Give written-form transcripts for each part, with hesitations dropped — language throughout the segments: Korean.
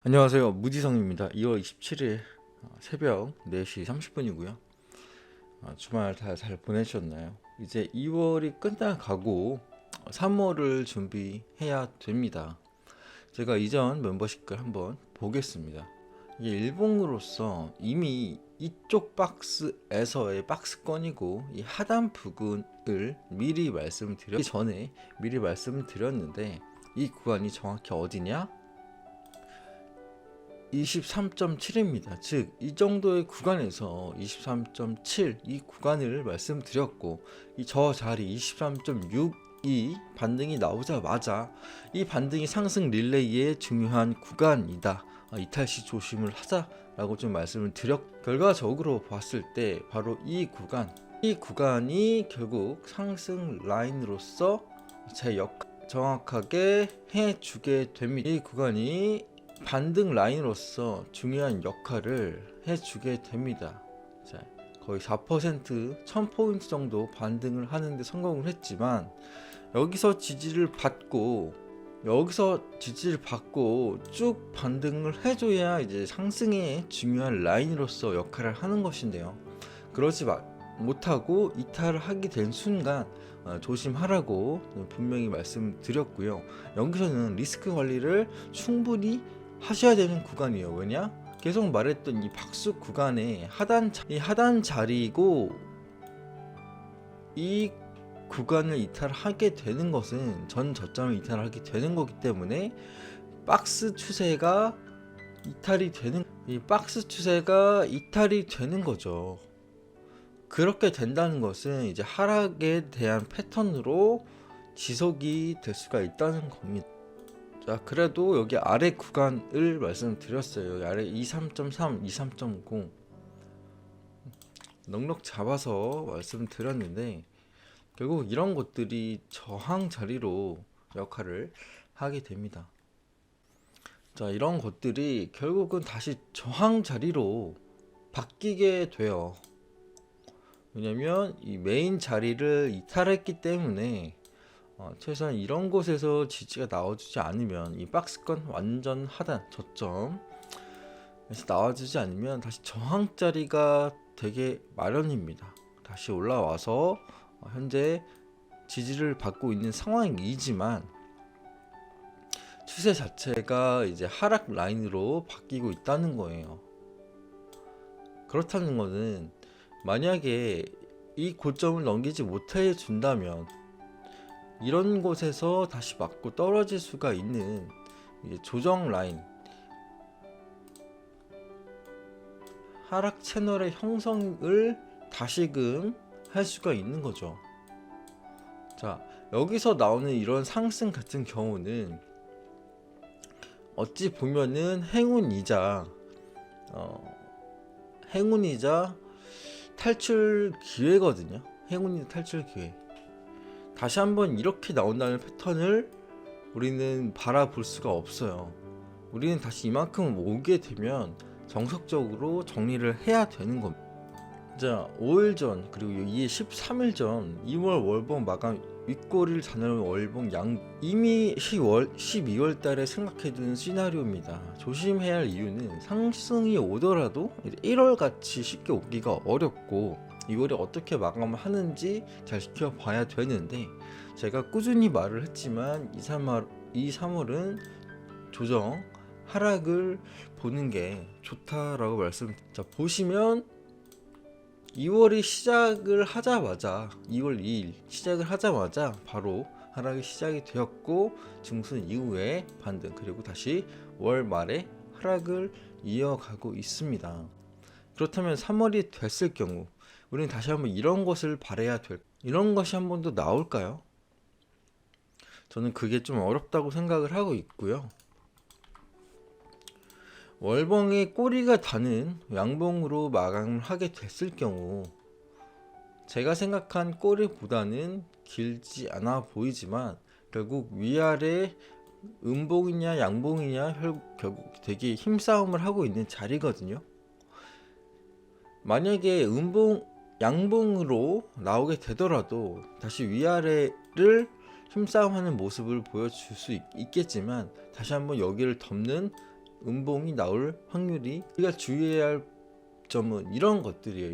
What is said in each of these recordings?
안녕하세요. 무지성입니다. 2월 27일 새벽 4시 30분이고요. 주말 잘 보내셨나요? 이제 2월이 끝나가고 3월을 준비해야 됩니다. 제가 이전 멤버십글 한번 보겠습니다. 이게 일봉으로서 이미 이쪽 박스에서의 박스권이고 이 하단 부근을 미리 말씀드렸기 전에 미리 말씀드렸는데 이 구간이 정확히 어디냐? 23.7입니다. 즉, 이 정도의 구간에서 23.7 이 구간을 말씀드렸고, 이 저 자리 23.6이 반등이 나오자마자 이 반등이 상승 릴레이의 중요한 구간이다. 이탈 시 조심을 하자라고 좀 말씀을 드렸. 결과적으로 봤을 때 바로 이 구간이 결국 상승 라인으로서 제 역할 정확하게 해주게 됩니다. 이 구간이 반등 라인으로서 중요한 역할을 해주게 됩니다. 자, 거의 4% 1000포인트 정도 반등을 하는데 성공을 했지만 여기서 지지를 받고 쭉 반등을 해줘야 이제 상승의 중요한 라인으로서 역할을 하는 것인데요. 그러지 못하고 이탈을 하게 된 순간 조심하라고 분명히 말씀드렸고요. 여기서는 리스크 관리를 충분히 하셔야 되는 구간이에요. 왜냐? 계속 말했던 이 박수 구간의 하단 자리이고, 이 구간을 이탈하게 되는 것은 전 저점을 이탈하게 되는 거기 때문에 박스 추세가 이탈이 되는 거죠. 그렇게 된다는 것은 이제 하락에 대한 패턴으로 지속이 될 수가 있다는 겁니다. 자, 그래도 여기 아래 구간을 말씀드렸어요. 여기 아래 23.3, 23.0 넉넉 잡아서 말씀드렸는데 결국 이런 것들이 저항 자리로 역할을 하게 됩니다. 자, 이런 것들이 결국은 다시 저항 자리로 바뀌게 돼요. 왜냐면 이 메인 자리를 이탈했기 때문에 최소한 이런 곳에서 지지가 나와주지 않으면 이 박스권 완전 하단 저점에서 나와주지 않으면 다시 저항 자리가 되게 마련입니다. 다시 올라와서 현재 지지를 받고 있는 상황이지만 추세 자체가 이제 하락 라인으로 바뀌고 있다는 거예요. 그렇다는 것은 만약에 이 고점을 넘기지 못해 준다면 이런 곳에서 다시 맞고 떨어질 수가 있는 조정 라인, 하락 채널의 형성을 다시금 할 수가 있는 거죠. 자, 여기서 나오는 이런 상승 같은 경우는 어찌 보면은 행운이자 탈출 기회거든요. 행운이자 탈출 기회. 다시 한번 이렇게 나온다는 패턴을 우리는 바라볼 수가 없어요. 우리는 다시 이만큼 오게 되면 정석적으로 정리를 해야 되는 겁니다. 자, 5일 전 그리고 이게 13일 전 2월 월봉 마감 윗꼬리를 자는 월봉 이미 12월 달에 생각해두는 시나리오입니다. 조심해야 할 이유는 상승이 오더라도 1월 같이 쉽게 오기가 어렵고 2월에 어떻게 마감을 하는지 잘 지켜봐야 되는데, 제가 꾸준히 말을 했지만 2, 3월은 조정 하락을 보는 게 좋다라고 자, 보시면 2월이 시작을 하자마자 2월 2일 시작을 하자마자 바로 하락이 시작이 되었고 중순 이후에 반등, 그리고 다시 월 말에 하락을 이어가고 있습니다. 그렇다면 3월이 됐을 경우 우리는 다시 한번 이런 것을 이런 것이 한 번 더 나올까요? 저는 그게 좀 어렵다고 생각을 하고 있고요. 월봉의 꼬리가 다는 양봉으로 마감을 하게 됐을 경우 제가 생각한 꼬리보다는 길지 않아 보이지만 결국 위아래 음봉이냐 양봉이냐 결국 되게 힘싸움을 하고 있는 자리거든요. 만약에 양봉으로 나오게 되더라도 다시 위아래를 힘싸움하는 모습을 보여줄 수 있겠지만 다시 한번 여기를 덮는 음봉이 나올 확률이, 우리가 주의해야 할 점은 이런 것들이에요.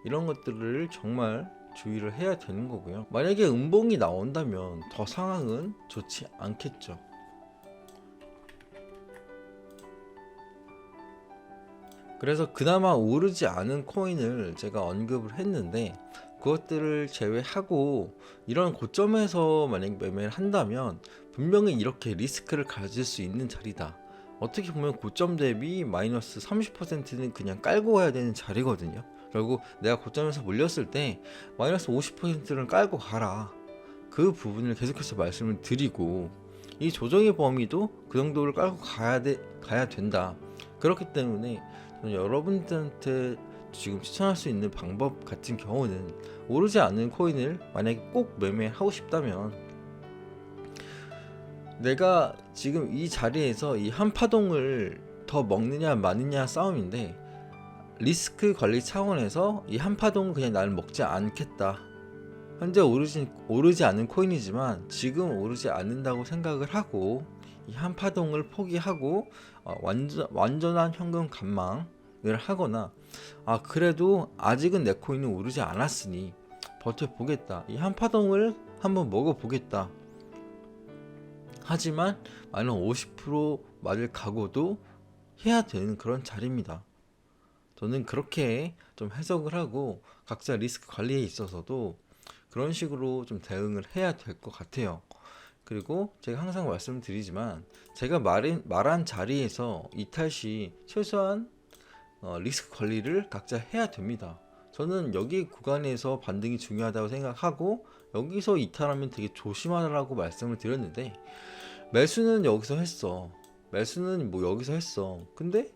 이런 것들을 정말 주의를 해야 되는 거고요. 만약에 음봉이 나온다면 더 상황은 좋지 않겠죠. 그래서 그나마 오르지 않은 코인을 제가 언급을 했는데, 그것들을 제외하고 이런 고점에서 만약 매매를 한다면 분명히 이렇게 리스크를 가질 수 있는 자리다. 어떻게 보면 고점 대비 마이너스 30%는 그냥 깔고 가야 되는 자리거든요. 결국 내가 고점에서 물렸을 때 마이너스 50%는 깔고 가라. 그 부분을 계속해서 말씀을 드리고, 이 조정의 범위도 그 정도를 깔고 가야 된다. 그렇기 때문에 저는 여러분들한테 지금 추천할 수 있는 방법 같은 경우는, 오르지 않는 코인을 만약에 꼭 매매하고 싶다면, 내가 지금 이 자리에서 이 한파동을 더 먹느냐 마느냐 싸움인데, 리스크 관리 차원에서 이 한파동을 그냥 나는 먹지 않겠다. 현재 오르지 않는 코인이지만 지금 오르지 않는다고 생각을 하고 이 한파동을 포기하고 완전한 현금 감망을 하거나, 그래도 아직은 내 코인은 오르지 않았으니 버텨보겠다, 이 한파동을 한번 먹어보겠다, 하지만 마이너스 50% 맞을 각오도 해야 되는 그런 자리입니다. 저는 그렇게 좀 해석을 하고, 각자 리스크 관리에 있어서도 그런 식으로 좀 대응을 해야 될 것 같아요. 그리고 제가 항상 말씀드리지만, 제가 말한 자리에서 이탈 시 최소한 리스크 관리를 각자 해야 됩니다. 저는 여기 구간에서 반등이 중요하다고 생각하고, 여기서 이탈하면 되게 조심하라고 말씀을 드렸는데, 매수는 여기서 했어. 매수는 뭐 여기서 했어. 근데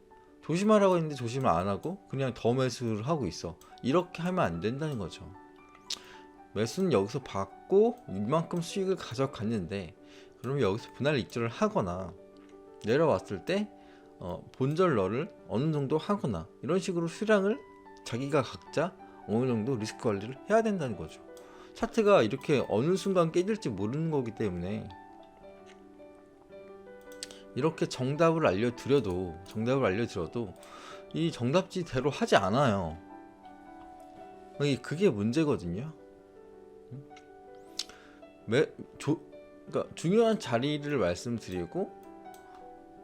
조심하라고 했는데 조심을 안 하고 그냥 더 매수를 하고 있어. 이렇게 하면 안 된다는 거죠. 매수는 여기서 받고 이만큼 수익을 가져갔는데, 그러면 여기서 분할 익절을 하거나 내려왔을 때 본절러를 어느 정도 하거나, 이런 식으로 수량을 자기가 각자 어느 정도 리스크 관리를 해야 된다는 거죠. 차트가 이렇게 어느 순간 깨질지 모르는 거기 때문에, 이렇게 정답을 알려드려도 이 정답지대로 하지 않아요. 그게 문제거든요. 그러니까 중요한 자리를 말씀드리고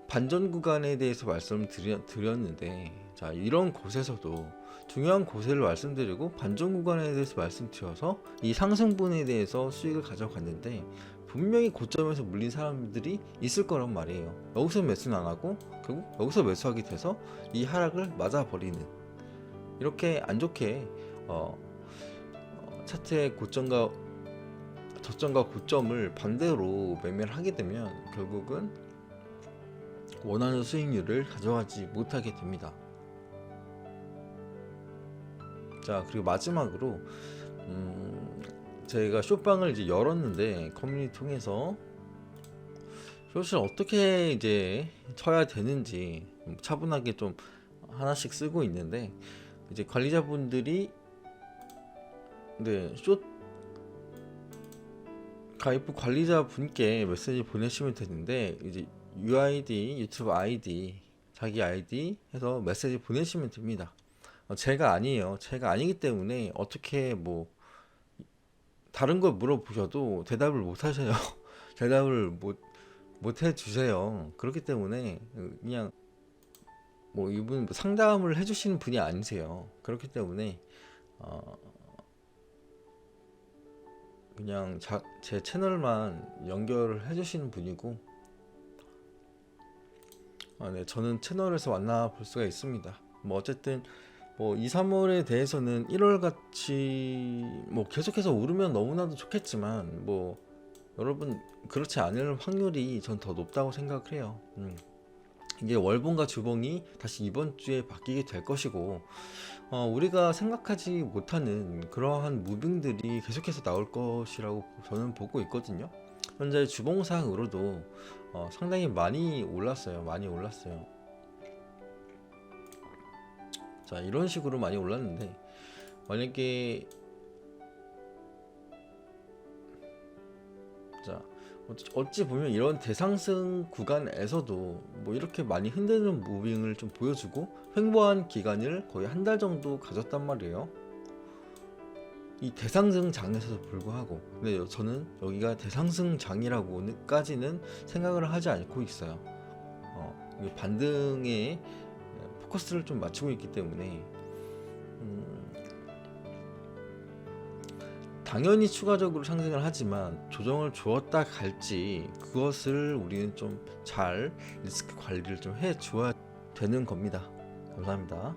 반전 구간에 대해서 말씀드렸는데, 자, 이런 곳에서도 중요한 곳을 말씀드리고 반전 구간에 대해서 말씀드려서 이 상승분에 대해서 수익을 가져갔는데, 분명히 고점에서 물린 사람들이 있을 거란 말이에요. 여기서 매수는 안 하고 결국 여기서 매수하게 돼서 이 하락을 맞아버리는, 이렇게 안 좋게 차트의 저점과 고점을 반대로 매매를 하게 되면 결국은 원하는 수익률을 가져가지 못하게 됩니다. 자, 그리고 마지막으로 제가 숏방을 이제 열었는데, 커뮤니티 통해서 숏을 어떻게 이제 쳐야 되는지 차분하게 좀 하나씩 쓰고 있는데, 이제 관리자분들이 숏 가입부 관리자분께 메시지 보내시면 되는데, 이제 UID, 유튜브 아이디, 자기 아이디 해서 메시지 보내시면 됩니다. 제가 아니에요. 제가 아니기 때문에 어떻게 뭐 다른 걸 물어보셔도 대답을 못 하셔요. 대답을 못 해주세요. 그렇기 때문에 그냥 뭐 이분 상담을 해주시는 분이 아니세요. 그렇기 때문에 그냥 제 채널만 연결을 해주시는 분이고, 네, 저는 채널에서 만나볼 수가 있습니다. 뭐 어쨌든 뭐 2, 3월에 대해서는 1월 같이 뭐 계속해서 오르면 너무나도 좋겠지만, 뭐 여러분 그렇지 않을 확률이 전 더 높다고 생각을 해요. 이게 월봉과 주봉이 다시 이번 주에 바뀌게 될 것이고, 우리가 생각하지 못하는 그러한 무빙들이 계속해서 나올 것이라고 저는 보고 있거든요. 현재 주봉상으로도 상당히 많이 올랐어요. 자, 이런 식으로 많이 올랐는데, 만약에 자 어찌 보면 이런 대상승 구간에서도 뭐 이렇게 많이 흔드는 무빙을 좀 보여주고 횡보한 기간을 거의 한 달 정도 가졌단 말이에요. 이 대상승 장에서도 불구하고, 근데 저는 여기가 대상승 장이라고까지는 생각을 하지 않고 있어요. 이게 반등에 포커스를 좀 맞추고 있기 때문에 당연히 추가적으로 상승을 하지만 조정을 주었다 갈지 그것을 우리는 좀 잘 리스크 관리를 좀 해줘야 되는 겁니다. 감사합니다.